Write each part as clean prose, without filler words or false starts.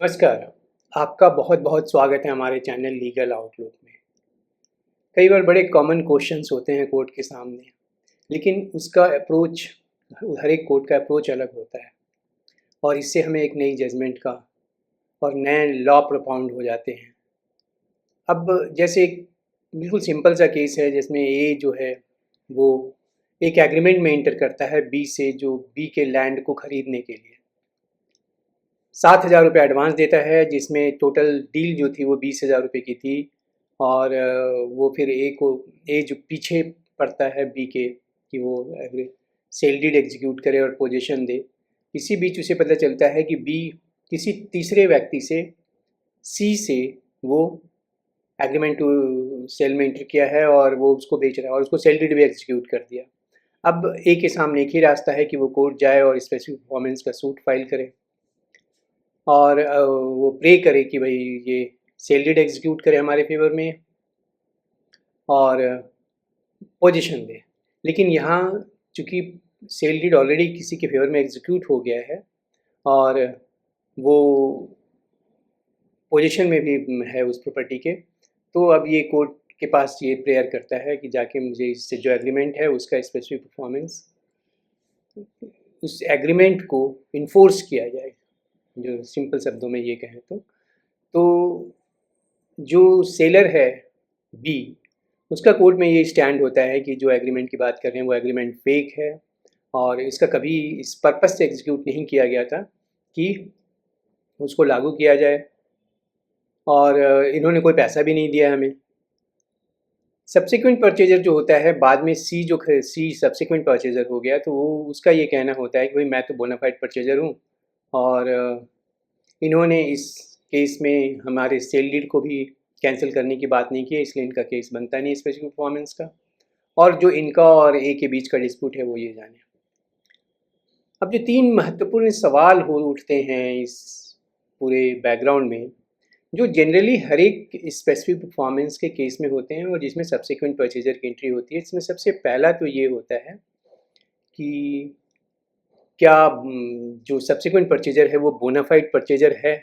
नमस्कार, आपका बहुत बहुत स्वागत है हमारे चैनल लीगल आउटलुक में। कई बार बड़े कॉमन क्वेश्चंस होते हैं कोर्ट के सामने, लेकिन उसका अप्रोच हर एक कोर्ट का अप्रोच अलग होता है और इससे हमें एक नई जजमेंट का और नए लॉ प्रोपाउंड हो जाते हैं। अब जैसे एक बिल्कुल सिंपल सा केस है जिसमें ए जो है वो एक एग्रीमेंट में एंटर करता है बी से, जो बी के लैंड को खरीदने के लिए 7,000 रुपये एडवांस देता है, जिसमें टोटल डील जो थी वो 20,000 रुपये की थी। और वो फिर ए जो पीछे पड़ता है बी के कि वो सेल डीड एग्जीक्यूट करे और पोजीशन दे। इसी बीच उसे पता चलता है कि बी किसी तीसरे व्यक्ति से सी से वो एग्रीमेंट टू सेल में एंटर किया है और वो उसको बेच रहा है और उसको सेल डीड भी एग्जीक्यूट कर दिया। अब ए के सामने एक ही रास्ता है कि वो कोर्ट जाए और स्पेसिफिक परफॉर्मेंस का सूट फाइल करे और वो प्रे करे कि भाई ये सेल डीड एग्जीक्यूट करे हमारे फेवर में और पोजीशन दे। लेकिन यहाँ चूँकि सेल डीड ऑलरेडी किसी के फेवर में एग्जीक्यूट हो गया है और वो पोजीशन में भी है उस प्रॉपर्टी के, तो अब ये कोर्ट के पास ये प्रेयर करता है कि जाके मुझे इससे जो एग्रीमेंट है उसका स्पेसिफिक परफॉर्मेंस, उस एग्रीमेंट को इन्फोर्स किया जाए। जो सिंपल शब्दों में ये कहें तो जो सेलर है बी, उसका कोर्ट में ये स्टैंड होता है कि जो एग्रीमेंट की बात कर रहे हैं वो एग्रीमेंट फेक है और इसका कभी इस पर्पस से एग्जीक्यूट नहीं किया गया था कि उसको लागू किया जाए और इन्होंने कोई पैसा भी नहीं दिया हमें। सब्सिक्वेंट परचेजर जो होता है बाद में सी सब्सिक्वेंट परचेजर हो गया, तो वो उसका ये कहना होता है कि भाई मैं तो बोनाफाइड परचेजर हूँ और इन्होंने इस केस में हमारे सेल डीड को भी कैंसिल करने की बात नहीं की है, इसलिए इनका केस बनता नहीं स्पेसिफिक परफॉर्मेंस का। और जो इनका और ए के बीच का डिस्प्यूट है वो ये जाने। अब जो तीन महत्वपूर्ण सवाल हो उठते हैं इस पूरे बैकग्राउंड में, जो जनरली हर एक स्पेसिफिक परफॉर्मेंस के केस में होते हैं और जिसमें सब्सिक्वेंट परचेजर की एंट्री होती है, इसमें सबसे पहला तो ये होता है कि क्या जो सब्सिक्वेंट परचेजर है वो बोनाफाइड परचेजर है।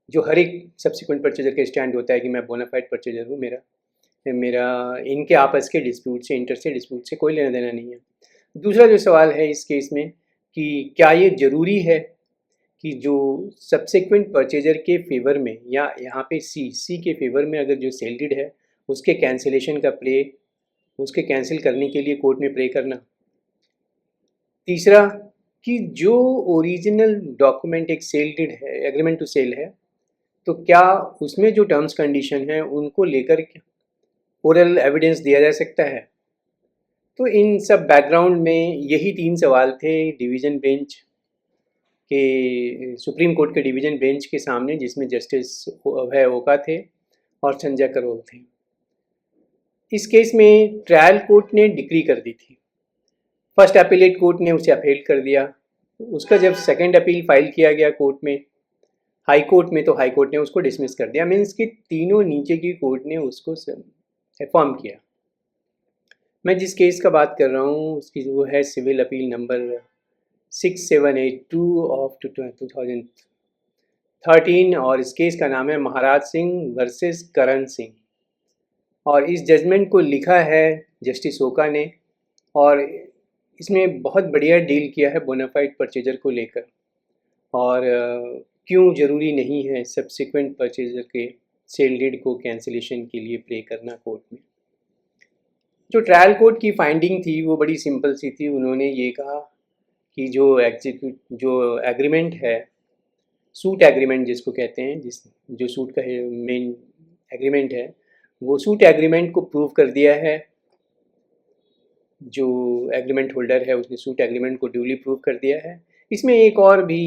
जो हर एक सब्सिक्वेंट परचेजर का स्टैंड होता है कि मैं बोनाफाइड परचेजर हूँ, मेरा मेरा इनके आपस के डिस्प्यूट से, इंटर से डिस्प्यूट से कोई लेना देना नहीं है। दूसरा जो सवाल है इस केस में कि क्या ये ज़रूरी है कि जो सब्सिक्वेंट परचेजर के फेवर में या यहाँ पे सी के फेवर में अगर जो सेल डीड है उसके कैंसिलेशन का प्रे, उसके कैंसिल करने के लिए कोर्ट में प्रे करना। तीसरा कि जो ओरिजिनल डॉक्यूमेंट एक सेल डीड है, एग्रीमेंट टू सेल है, तो क्या उसमें जो टर्म्स कंडीशन है उनको लेकर ओरल एविडेंस दिया जा सकता है। तो इन सब बैकग्राउंड में यही तीन सवाल थे डिवीज़न बेंच के, सुप्रीम कोर्ट के डिवीज़न बेंच के सामने, जिसमें जस्टिस अभय ओका थे और संजय करोल थे। इस केस में ट्रायल कोर्ट ने डिक्री कर दी थी, फर्स्ट अपीलेट कोर्ट ने उसे अपील कर दिया। उसका जब सेकंड अपील फाइल किया गया कोर्ट में, हाई कोर्ट में, तो हाई कोर्ट ने उसको डिसमिस कर दिया। मीन्स कि तीनों नीचे की कोर्ट ने उसको एफर्म किया। मैं जिस केस का बात कर रहा हूँ उसकी वो है सिविल अपील नंबर 6782 ऑफ 2013 और इस केस का नाम है महाराज सिंह वर्सेस करण सिंह। और इस जजमेंट को लिखा है जस्टिस ओका ने और इसमें बहुत बढ़िया डील किया है बोनाफाइड परचेजर को लेकर और क्यों ज़रूरी नहीं है सब्सिक्वेंट परचेजर के सेल डीड को कैंसिलेशन के लिए प्रे करना कोर्ट में। जो ट्रायल कोर्ट की फाइंडिंग थी वो बड़ी सिंपल सी थी। उन्होंने ये कहा कि जो एग्रीमेंट है, सूट एग्रीमेंट जिसको कहते हैं, जो सूट का मेन एग्रीमेंट है, वो सूट एग्रीमेंट को प्रूव कर दिया है। जो एग्रीमेंट होल्डर है उसने सूट एग्रीमेंट को ड्यूली प्रूव कर दिया है। इसमें एक और भी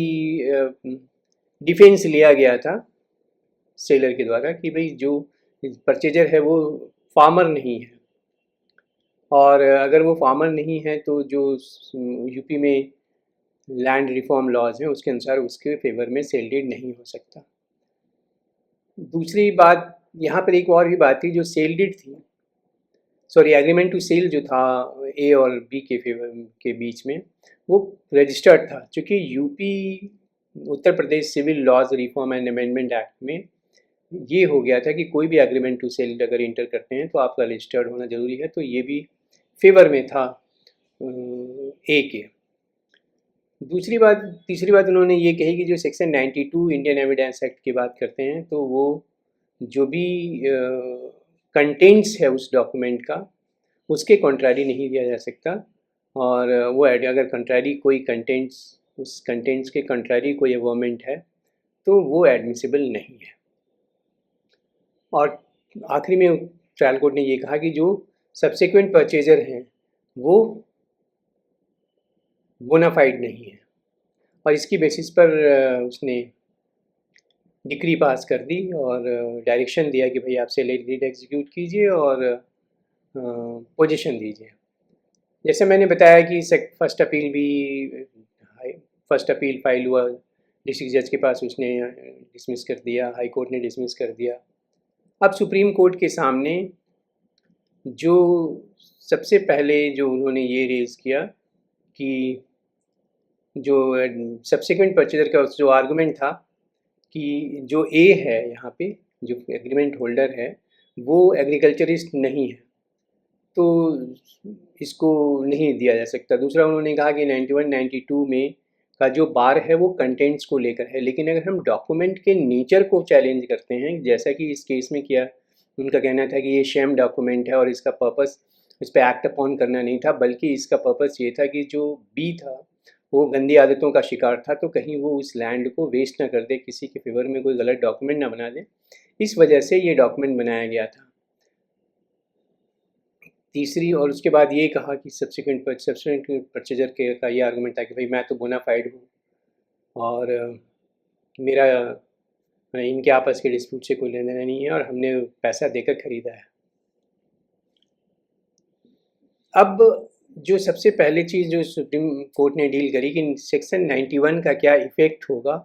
डिफेंस लिया गया था सेलर के द्वारा कि भाई जो परचेजर है वो फार्मर नहीं है और अगर वो फार्मर नहीं है तो जो यूपी में लैंड रिफॉर्म लॉज हैं उसके अनुसार उसके फेवर में सेल डीड नहीं हो सकता। दूसरी बात यहाँ पर एक और भी बात थी, जो सेल डीड थी, सॉरी एग्रीमेंट टू सेल जो था ए और बी के फेवर के बीच में, वो रजिस्टर्ड था। चूँकि UP Uttar Pradesh civil laws reform and amendment act में ये हो गया था कि कोई भी एग्रीमेंट टू सेल अगर इंटर करते हैं तो आपका रजिस्टर्ड होना ज़रूरी है, तो ये भी फेवर में था ए के। तीसरी बात उन्होंने ये कही कि जो सेक्शन 92 इंडियन एविडेंस एक्ट की बात करते हैं, तो वो जो भी कंटेंट्स है उस डॉक्यूमेंट का, उसके कॉन्ट्रारी नहीं दिया जा सकता, और वो अगर कंट्रारी कोई कंटेंट्स, उस कंटेंट्स के कंट्रारी कोई अवॉर्मेंट है तो वो एडमिसिबल नहीं है। और आखिरी में ट्रायल कोर्ट ने ये कहा कि जो सब्सिक्वेंट परचेजर हैं वो बोनाफाइड नहीं है, और इसकी बेसिस पर उसने डिक्री पास कर दी और डायरेक्शन दिया कि भाई आप सेल डीड एग्जीक्यूट कीजिए और पोजीशन दीजिए। जैसे मैंने बताया कि फर्स्ट अपील फाइल हुआ डिस्ट्रिक्ट जज के पास, उसने डिसमिस कर दिया, हाई कोर्ट ने डिसमिस कर दिया। अब सुप्रीम कोर्ट के सामने जो सबसे पहले जो उन्होंने ये रेज़ किया कि जो सब्सिक्वेंट परचेजर का जो आर्गुमेंट था कि जो ए है यहाँ पे जो एग्रीमेंट होल्डर है वो एग्रीकल्चरिस्ट नहीं है, तो इसको नहीं दिया जा सकता। दूसरा उन्होंने कहा कि 91-92 में का जो बार है वो कंटेंट्स को लेकर है, लेकिन अगर हम डॉक्यूमेंट के नेचर को चैलेंज करते हैं, जैसा कि इस केस में किया, उनका कहना था कि ये शेम डॉक्यूमेंट है और इसका पर्पस इस पर एक्ट अपॉन करना नहीं था, बल्कि इसका पर्पस ये था कि जो बी था वो गंदी आदतों का शिकार था, तो कहीं वो उस लैंड को वेस्ट ना कर दे, किसी के फेवर में कोई गलत डॉक्यूमेंट ना बना दे, इस वजह से ये डॉक्यूमेंट बनाया गया था। तीसरी, और उसके बाद ये कहा कि सब्सिक्वेंट परचेजर के का ये आर्गूमेंट था कि भाई मैं तो बोनाफाइड हूँ और मेरा इनके आपस के डिस्प्यूट से कोई लेना देना नहीं है और हमने पैसा देकर ख़रीदा है। अब जो सबसे पहली चीज़ जो सुप्रीम कोर्ट ने डील करी कि सेक्शन 91 का क्या इफ़ेक्ट होगा,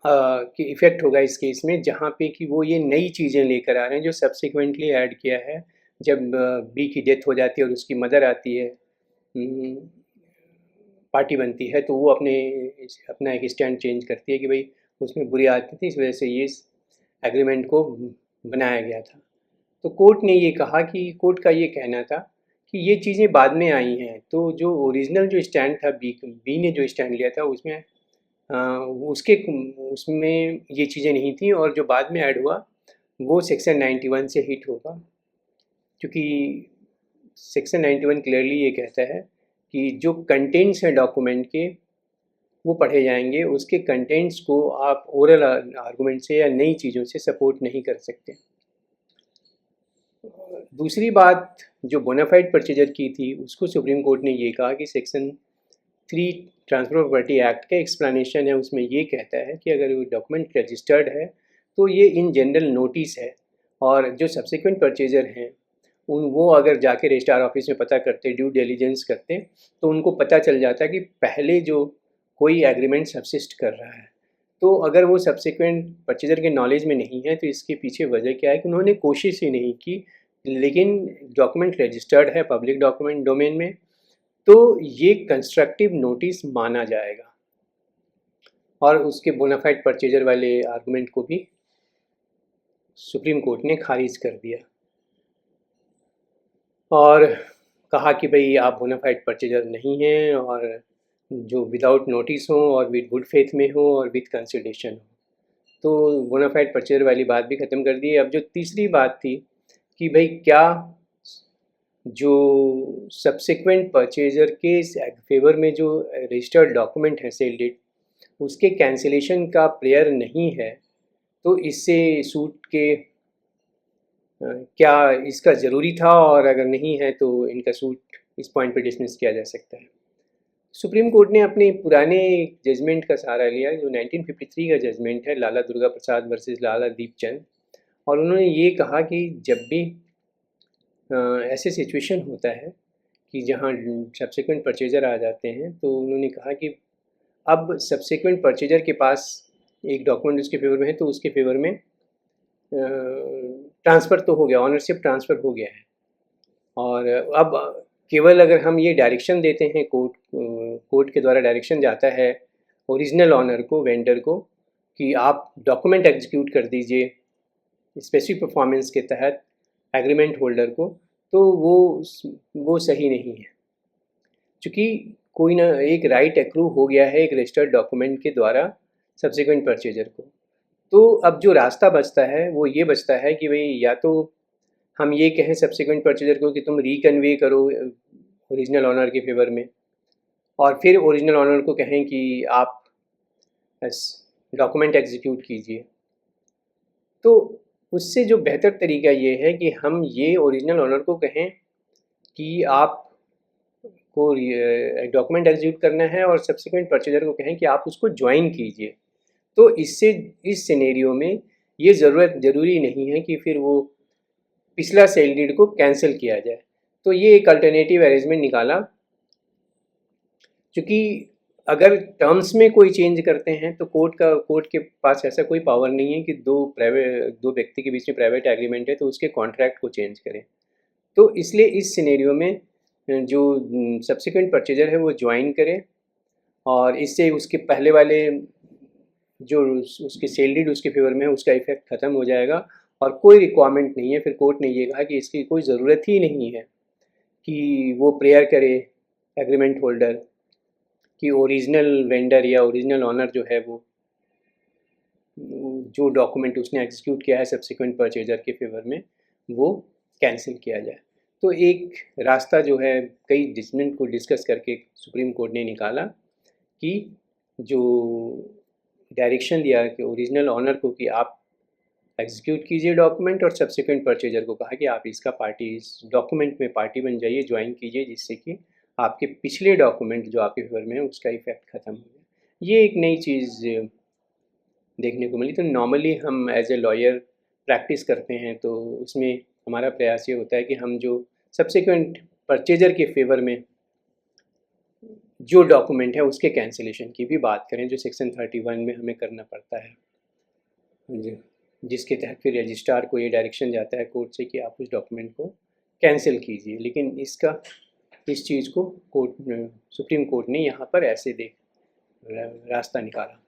कि इफ़ेक्ट होगा इस केस में, जहाँ पे कि वो ये नई चीज़ें लेकर आ रहे हैं जो सब्सिक्वेंटली ऐड किया है। जब बी की डेथ हो जाती है और उसकी मदर आती है, पार्टी बनती है, तो वो अपना एक स्टैंड चेंज करती है कि भाई उसमें बुरी आदत थी, इस वजह से ये एग्रीमेंट को बनाया गया था। तो कोर्ट ने ये कहा कि कोर्ट का ये कहना था कि ये चीज़ें बाद में आई हैं, तो जो ओरिजिनल जो स्टैंड था बी ने जो स्टैंड लिया था उसमें उसमें ये चीज़ें नहीं थी, और जो बाद में ऐड हुआ वो सेक्शन 91 से हिट होगा, क्योंकि सेक्शन 91 क्लियरली ये कहता है कि जो कंटेंट्स हैं डॉक्यूमेंट के वो पढ़े जाएंगे, उसके कंटेंट्स को आप ओरल आर्गूमेंट से या नई चीज़ों से सपोर्ट नहीं कर सकते। दूसरी बात जो बोनाफाइड परचेजर की थी, उसको सुप्रीम कोर्ट ने ये कहा कि section 3 transfer of property act का एक्सप्लेनेशन है, उसमें ये कहता है कि अगर वो डॉक्यूमेंट रजिस्टर्ड है तो ये इन जनरल नोटिस है, और जो सब्सिक्वेंट परचेजर हैं वो अगर जाके रजिस्ट्रार ऑफिस में पता करते, ड्यू डिलीजेंस करते, तो उनको पता चल जाता कि पहले जो कोई एग्रीमेंट सब्सिस्ट कर रहा है। तो अगर वो सब्सिक्वेंट परचेजर के नॉलेज में नहीं है तो इसके पीछे वजह क्या है कि उन्होंने कोशिश ही नहीं की, लेकिन डॉक्यूमेंट रजिस्टर्ड है पब्लिक डॉक्यूमेंट डोमेन में, तो ये कंस्ट्रक्टिव नोटिस माना जाएगा, और उसके बोनाफाइड परचेजर वाले आर्गुमेंट को भी सुप्रीम कोर्ट ने खारिज कर दिया और कहा कि भाई आप बोनाफाइड परचेजर नहीं हैं, और जो विदाउट नोटिस हो और विद गुड फेथ में हो और विद कंसिडरेशन हो, तो बोनाफाइड परचेजर वाली बात भी ख़त्म कर दी। अब जो तीसरी बात थी कि भाई क्या जो सब्सिक्वेंट परचेजर के फेवर में जो रजिस्टर्ड डॉक्यूमेंट है सेल डीड, उसके कैंसिलेशन का प्रेयर नहीं है, तो इससे सूट के क्या इसका ज़रूरी था, और अगर नहीं है तो इनका सूट इस पॉइंट पे डिसमिस किया जा सकता है। सुप्रीम कोर्ट ने अपने पुराने जजमेंट का सहारा लिया, जो 1953 का जजमेंट है, लाला दुर्गा प्रसाद वर्सेस लाला दीपचंद, और उन्होंने ये कहा कि जब भी ऐसे सिचुएशन होता है कि जहाँ सब्सिक्वेंट परचेजर आ जाते हैं, तो उन्होंने कहा कि अब सब्सिक्वेंट परचेजर के पास एक डॉक्यूमेंट उसके फेवर में है, तो उसके फेवर में ट्रांसफ़र तो हो गया, ऑनरशिप ट्रांसफ़र हो गया है, और अब केवल अगर हम ये डायरेक्शन देते हैं, कोर्ट के द्वारा डायरेक्शन जाता है ओरिजिनल ऑनर को, वेंडर को, कि आप डॉक्यूमेंट एग्जीक्यूट कर दीजिए स्पेसिफिक परफॉर्मेंस के तहत एग्रीमेंट होल्डर को, तो वो सही नहीं है। चूँकि कोई ना एक राइट एक्रू हो गया है एक रजिस्टर्ड डॉक्यूमेंट के द्वारा सब्सिक्वेंट परचेजर को, तो अब जो रास्ता बचता है वो ये बचता है कि भाई या तो हम ये कहें सब्सिक्वेंट परचेजर को कि तुम रिकन्वे करो ओरिजिनल ऑनर के फेवर में, और फिर ओरिजिनल ऑनर को कहें कि आप डॉक्यूमेंट एग्जीक्यूट कीजिए। तो उससे जो बेहतर तरीका ये है कि हम ये ओरिजिनल ऑनर को कहें कि आप को डॉक्यूमेंट एग्जीक्यूट करना है और सब्सिक्वेंट परचेजर को कहें कि आप उसको ज्वाइन कीजिए। तो इससे इस सिनेरियो में ये ज़रूरी नहीं है कि फिर वो पिछला सेल डीड को कैंसिल किया जाए। तो ये एक अल्टरनेटिव अरेंजमेंट निकाला, क्योंकि अगर टर्म्स में कोई चेंज करते हैं तो कोर्ट के पास ऐसा कोई पावर नहीं है कि दो व्यक्ति के बीच में प्राइवेट एग्रीमेंट है तो उसके कॉन्ट्रैक्ट को चेंज करें। तो इसलिए इस सिनेरियो में जो सब्सिक्वेंट परचेजर है वो ज्वाइन करे, और इससे उसके पहले वाले जो उसके सेल डीड उसके फेवर में है उसका इफेक्ट ख़त्म हो जाएगा, और कोई रिक्वायरमेंट नहीं है। फिर कोर्ट ने ये कहा कि इसकी कोई ज़रूरत ही नहीं है कि वो प्रेयर करे एग्रीमेंट होल्डर कि ओरिजिनल वेंडर या ओरिजिनल ऑनर जो है वो जो डॉक्यूमेंट उसने एग्जीक्यूट किया है सब्सिक्वेंट परचेजर के फेवर में वो कैंसिल किया जाए। तो एक रास्ता जो है कई जजमेंट को डिस्कस करके सुप्रीम कोर्ट ने निकाला कि जो डायरेक्शन दिया कि ओरिजिनल ऑनर को कि आप एग्जीक्यूट कीजिए डॉक्यूमेंट, और सब्सिक्वेंट परचेजर को कहा कि आप इसका पार्टी इस डॉक्यूमेंट में पार्टी बन जाइए, ज्वाइन कीजिए, जिससे कि आपके पिछले डॉक्यूमेंट जो आपके फेवर में है उसका इफेक्ट ख़त्म हो जाए। ये एक नई चीज़ देखने को मिली। तो नॉर्मली हम एज ए लॉयर प्रैक्टिस करते हैं तो उसमें हमारा प्रयास ये होता है कि हम जो सब्सिक्वेंट परचेजर के फेवर में जो डॉक्यूमेंट है उसके कैंसिलेशन की भी बात करें, जो सेक्शन 31 में हमें करना पड़ता है, जिसके तहत फिर रजिस्ट्रार को ये डायरेक्शन जाता है कोर्ट से कि आप उस डॉक्यूमेंट को कैंसिल कीजिए। लेकिन इस चीज़ को सुप्रीम कोर्ट ने यहाँ पर ऐसे रास्ता निकाला।